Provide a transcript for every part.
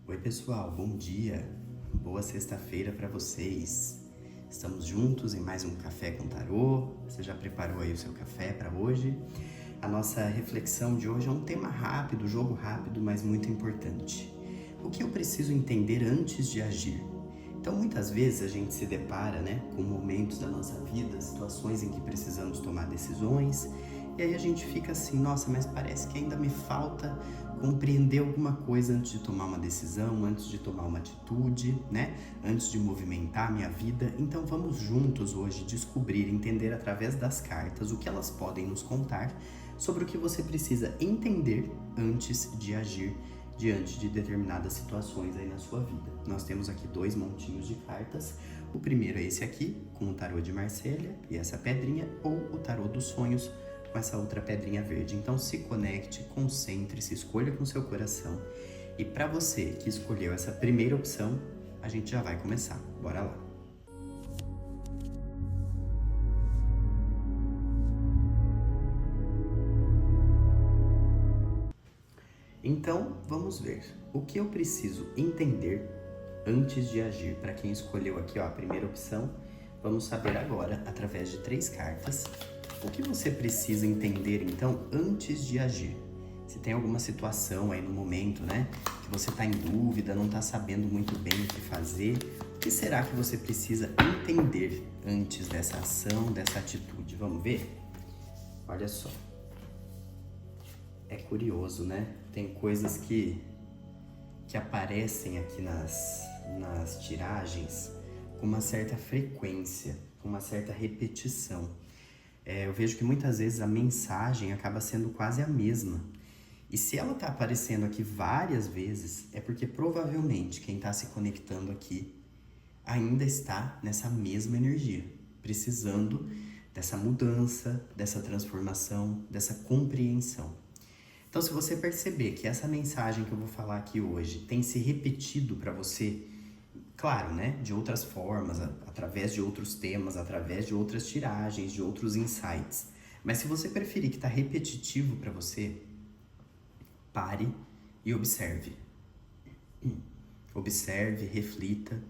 Oi pessoal, bom dia, boa sexta-feira para vocês. Estamos juntos em mais um Café com Tarô. Você já preparou aí o seu café para hoje? A nossa reflexão de hoje é um tema rápido, jogo rápido, mas muito importante. O que eu preciso entender antes de agir? Então, muitas vezes a gente se depara, com momentos da nossa vida, situações em que precisamos tomar decisões, e aí a gente fica assim, nossa, mas parece que ainda me falta compreender alguma coisa antes de tomar uma decisão, antes de tomar uma atitude, Antes de movimentar a minha vida. Então vamos juntos hoje descobrir, entender através das cartas o que elas podem nos contar sobre o que você precisa entender antes de agir diante de determinadas situações aí na sua vida. Nós temos aqui 2 montinhos de cartas. O primeiro é esse aqui, com o tarô de Marsella e essa pedrinha, ou o tarô dos sonhos com essa outra pedrinha verde. Então se conecte, concentre-se, escolha com seu coração. E para você que escolheu essa primeira opção, a gente já vai começar. Bora lá! Então, vamos ver. O que eu preciso entender antes de agir? Para quem escolheu aqui a primeira opção, vamos saber agora, através de 3 cartas, o que você precisa entender, então, antes de agir. Se tem alguma situação aí no momento, que você está em dúvida, não está sabendo muito bem o que fazer, o que será que você precisa entender antes dessa ação, dessa atitude? Vamos ver? Olha só. É curioso, Tem coisas que aparecem aqui nas tiragens com uma certa frequência, com uma certa repetição. Eu vejo que muitas vezes a mensagem acaba sendo quase a mesma. E se ela está aparecendo aqui várias vezes, é porque provavelmente quem está se conectando aqui ainda está nessa mesma energia, precisando dessa mudança, dessa transformação, dessa compreensão. Então, se você perceber que essa mensagem que eu vou falar aqui hoje tem se repetido para você, claro, de outras formas, através de outros temas, através de outras tiragens, de outros insights. Mas se você preferir que está repetitivo para você, pare e observe. Observe, reflita,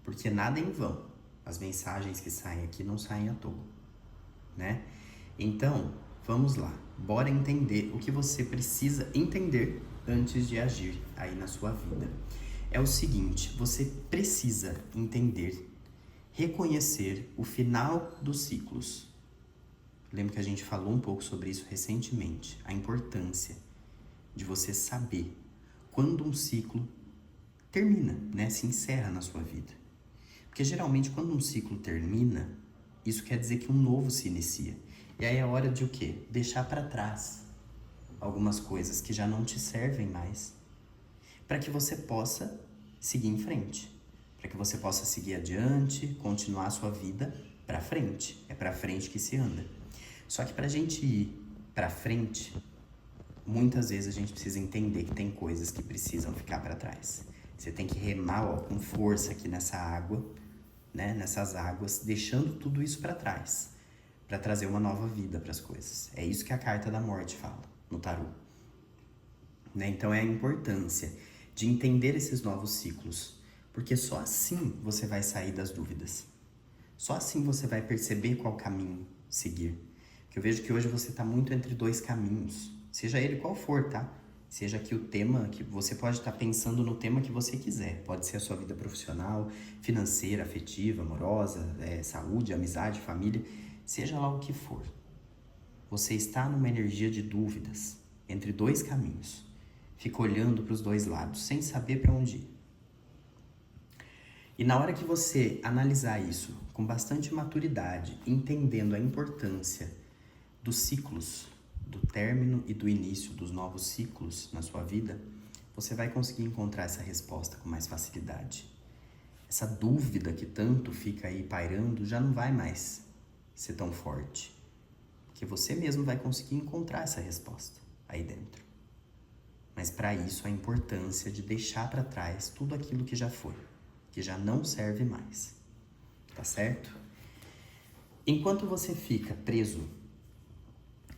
porque nada é em vão. As mensagens que saem aqui não saem à toa, Então, vamos lá. Bora entender o que você precisa entender antes de agir aí na sua vida. É o seguinte, você precisa entender, reconhecer o final dos ciclos. Lembra que a gente falou um pouco sobre isso recentemente, a importância de você saber quando um ciclo termina, se encerra na sua vida. Porque geralmente quando um ciclo termina, isso quer dizer que um novo se inicia. E aí é hora de o quê? Deixar para trás algumas coisas que já não te servem mais, para que você possa seguir em frente, para que você possa seguir adiante, continuar a sua vida para frente. É para frente que se anda. Só que para a gente ir para frente, muitas vezes a gente precisa entender que tem coisas que precisam ficar para trás. Você tem que remar com força aqui nessa água, nessas águas, deixando tudo isso para trás, para trazer uma nova vida para as coisas. É isso que a carta da morte fala no tarô. Então é a importância de entender esses novos ciclos, porque só assim você vai sair das dúvidas. Só assim você vai perceber qual caminho seguir. Porque eu vejo que hoje você está muito entre 2 caminhos, seja ele qual for, tá? Seja aqui o tema, que você pode estar pensando no tema que você quiser. Pode ser a sua vida profissional, financeira, afetiva, amorosa, saúde, amizade, família, seja lá o que for. Você está numa energia de dúvidas, entre 2 caminhos. Fica olhando para os 2 lados, sem saber para onde ir. E na hora que você analisar isso com bastante maturidade, entendendo a importância dos ciclos, do término e do início dos novos ciclos na sua vida, você vai conseguir encontrar essa resposta com mais facilidade. Essa dúvida que tanto fica aí pairando já não vai mais ser tão forte, porque você mesmo vai conseguir encontrar essa resposta aí dentro. Mas para isso a importância de deixar para trás tudo aquilo que já foi, que já não serve mais, tá certo? Enquanto você fica preso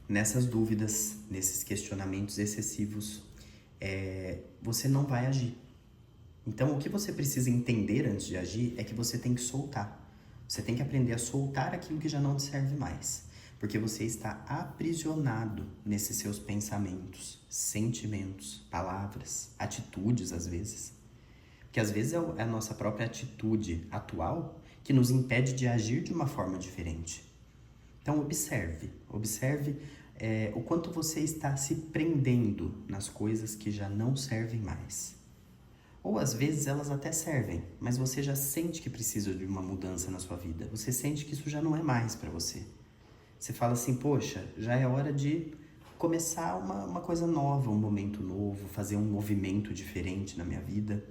nessas dúvidas, nesses questionamentos excessivos, você não vai agir. Então, o que você precisa entender antes de agir é que você tem que soltar. Você tem que aprender a soltar aquilo que já não te serve mais. Porque você está aprisionado nesses seus pensamentos, sentimentos, palavras, atitudes às vezes. Porque às vezes é a nossa própria atitude atual que nos impede de agir de uma forma diferente. Então observe o quanto você está se prendendo nas coisas que já não servem mais. Ou às vezes elas até servem, mas você já sente que precisa de uma mudança na sua vida. Você sente que isso já não é mais para você. Você fala assim, poxa, já é hora de começar uma coisa nova, um momento novo, fazer um movimento diferente na minha vida.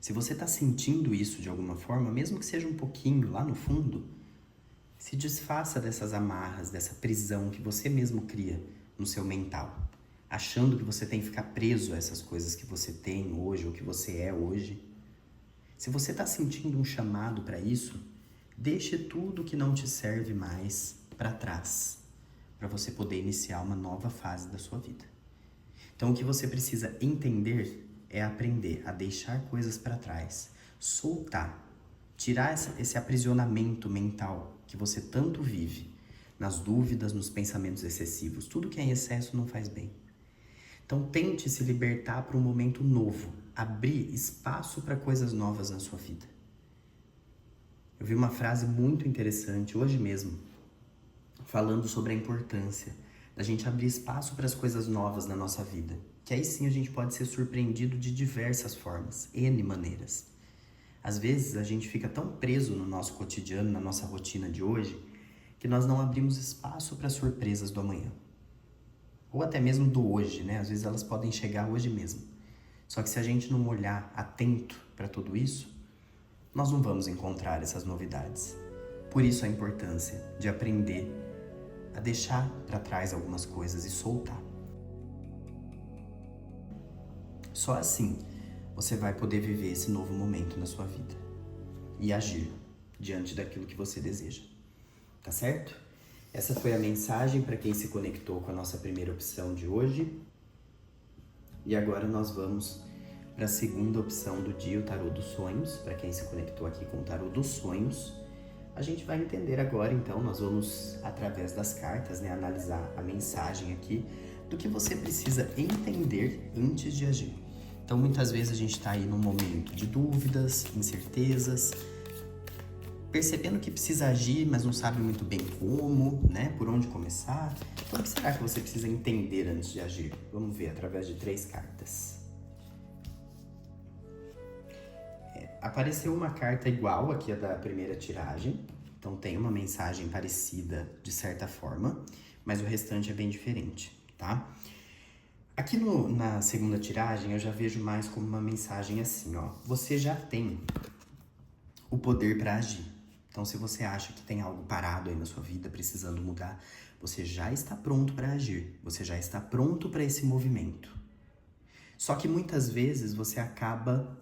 Se você está sentindo isso de alguma forma, mesmo que seja um pouquinho lá no fundo, se desfaça dessas amarras, dessa prisão que você mesmo cria no seu mental, achando que você tem que ficar preso a essas coisas que você tem hoje ou que você é hoje. Se você está sentindo um chamado para isso, deixe tudo que não te serve mais para trás, para você poder iniciar uma nova fase da sua vida. Então, o que você precisa entender é aprender a deixar coisas para trás, soltar, tirar esse aprisionamento mental que você tanto vive, nas dúvidas, nos pensamentos excessivos. Tudo que é em excesso não faz bem. Então tente se libertar para um momento novo, abrir espaço para coisas novas na sua vida. Eu vi uma frase muito interessante hoje mesmo, falando sobre a importância da gente abrir espaço para as coisas novas na nossa vida. Que aí sim a gente pode ser surpreendido de diversas formas, N maneiras. Às vezes a gente fica tão preso no nosso cotidiano, na nossa rotina de hoje, que nós não abrimos espaço para surpresas do amanhã. Ou até mesmo do hoje, né? Às vezes elas podem chegar hoje mesmo. Só que se a gente não olhar atento para tudo isso, nós não vamos encontrar essas novidades. Por isso a importância de aprender a deixar para trás algumas coisas e soltar. Só assim você vai poder viver esse novo momento na sua vida e agir diante daquilo que você deseja. Tá certo? Essa foi a mensagem para quem se conectou com a nossa primeira opção de hoje. E agora nós vamos para a segunda opção do dia, o tarô dos sonhos. Para quem se conectou aqui com o tarô dos sonhos, a gente vai entender agora, então, nós vamos, através das cartas, né, analisar a mensagem aqui do que você precisa entender antes de agir. Então, muitas vezes a gente está aí num momento de dúvidas, incertezas, percebendo que precisa agir, mas não sabe muito bem como, né? Por onde começar. Então, o que será que você precisa entender antes de agir? Vamos ver através de 3 cartas. Apareceu uma carta igual aqui a da primeira tiragem. Então, tem uma mensagem parecida de certa forma, mas o restante é bem diferente, tá? Aqui na segunda tiragem, eu já vejo mais como uma mensagem assim, ó. Você já tem o poder para agir. Então, se você acha que tem algo parado aí na sua vida, precisando mudar, você já está pronto para agir. Você já está pronto para esse movimento. Só que muitas vezes você acaba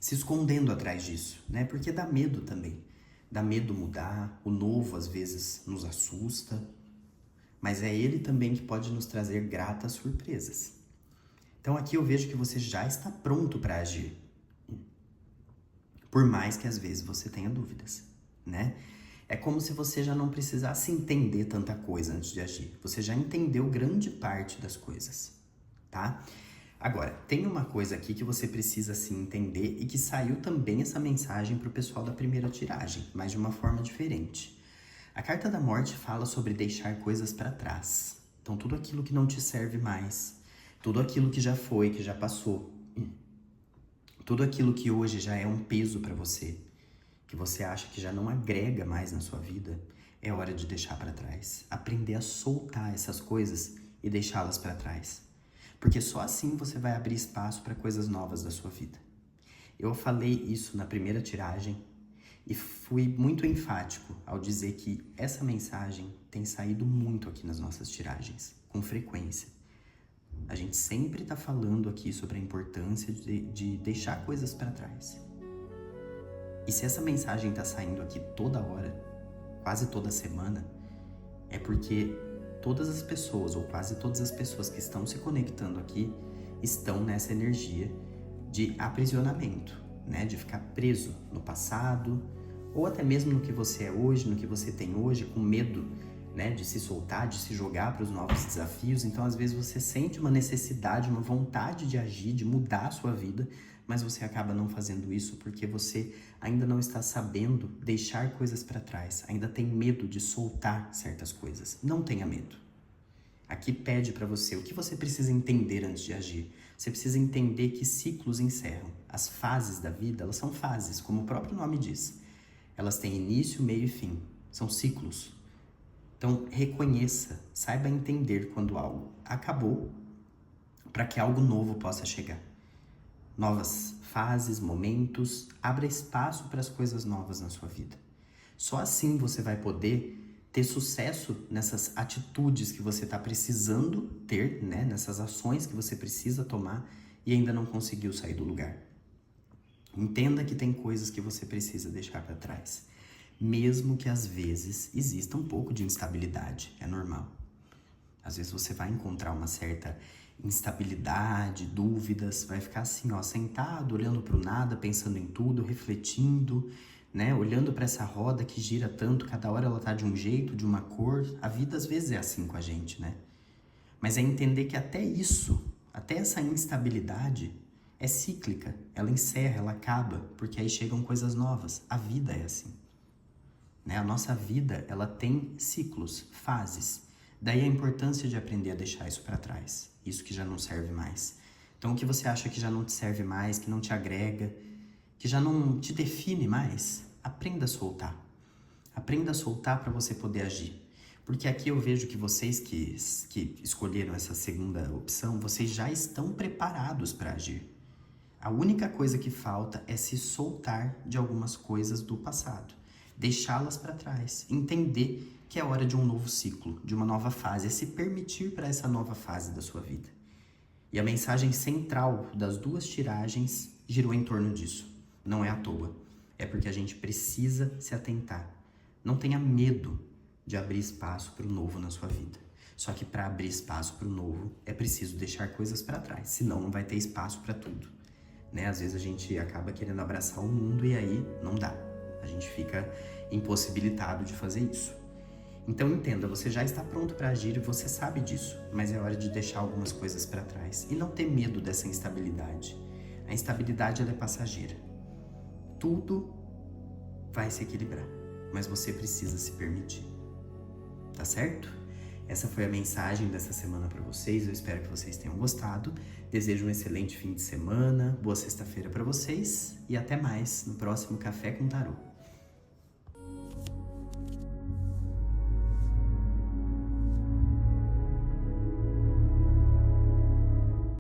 se escondendo atrás disso, né? Porque dá medo também. Dá medo mudar, o novo às vezes nos assusta. Mas é ele também que pode nos trazer gratas surpresas. Então aqui eu vejo que você já está pronto para agir. Por mais que às vezes você tenha dúvidas, né? É como se você já não precisasse entender tanta coisa antes de agir. Você já entendeu grande parte das coisas, tá? Agora, tem uma coisa aqui que você precisa sim entender e que saiu também essa mensagem para o pessoal da primeira tiragem, mas de uma forma diferente. A carta da morte fala sobre deixar coisas para trás. Então, tudo aquilo que não te serve mais, tudo aquilo que já foi, que já passou, tudo aquilo que hoje já é um peso para você, que você acha que já não agrega mais na sua vida, é hora de deixar para trás. Aprender a soltar essas coisas e deixá-las para trás. Porque só assim você vai abrir espaço para coisas novas da sua vida. Eu falei isso na primeira tiragem e fui muito enfático ao dizer que essa mensagem tem saído muito aqui nas nossas tiragens, com frequência. A gente sempre está falando aqui sobre a importância de deixar coisas para trás. E se essa mensagem está saindo aqui toda hora, quase toda semana, é porque todas as pessoas, ou quase todas as pessoas que estão se conectando aqui, estão nessa energia de aprisionamento, né? De ficar preso no passado, ou até mesmo no que você é hoje, no que você tem hoje, com medo, né, de se soltar, de se jogar para os novos desafios. Então, às vezes, você sente uma necessidade, uma vontade de agir, de mudar a sua vida, mas você acaba não fazendo isso porque você ainda não está sabendo deixar coisas para trás, ainda tem medo de soltar certas coisas. Não tenha medo. Aqui pede para você o que você precisa entender antes de agir. Você precisa entender que ciclos encerram. As fases da vida, elas são fases, como o próprio nome diz. Elas têm início, meio e fim. São ciclos. Então, reconheça, saiba entender quando algo acabou para que algo novo possa chegar. Novas fases, momentos, abra espaço para as coisas novas na sua vida. Só assim você vai poder ter sucesso nessas atitudes que você está precisando ter, né? Nessas ações que você precisa tomar e ainda não conseguiu sair do lugar. Entenda que tem coisas que você precisa deixar para trás. Mesmo que às vezes exista um pouco de instabilidade, é normal. Às vezes você vai encontrar uma certa instabilidade, dúvidas, vai ficar assim, ó, sentado, olhando para o nada, pensando em tudo, refletindo, né? Olhando para essa roda que gira tanto, cada hora ela tá de um jeito, de uma cor. A vida às vezes é assim com a gente, né? Mas é entender que até isso, até essa instabilidade é cíclica, ela encerra, ela acaba, porque aí chegam coisas novas. A vida é assim. Né? A nossa vida, ela tem ciclos, fases. Daí a importância de aprender a deixar isso para trás, isso que já não serve mais. Então, o que você acha que já não te serve mais, que não te agrega, que já não te define mais, aprenda a soltar. Aprenda a soltar para você poder agir. Porque aqui eu vejo que vocês que escolheram essa segunda opção, vocês já estão preparados para agir. A única coisa que falta é se soltar de algumas coisas do passado. Deixá-las para trás, entender que é hora de um novo ciclo, de uma nova fase, é se permitir para essa nova fase da sua vida. E a mensagem central das duas tiragens girou em torno disso. Não é à toa, é porque a gente precisa se atentar. Não tenha medo de abrir espaço para o novo na sua vida. Só que para abrir espaço para o novo, é preciso deixar coisas para trás, senão não vai ter espaço para tudo. Né? Às vezes a gente acaba querendo abraçar o mundo e aí não dá. A gente fica impossibilitado de fazer isso. Então entenda, você já está pronto para agir e você sabe disso, mas é hora de deixar algumas coisas para trás e não ter medo dessa instabilidade. A instabilidade ela é passageira. Tudo vai se equilibrar, mas você precisa se permitir. Tá certo? Essa foi a mensagem dessa semana para vocês, eu espero que vocês tenham gostado. Desejo um excelente fim de semana, boa sexta-feira para vocês e até mais no próximo Café com Tarô.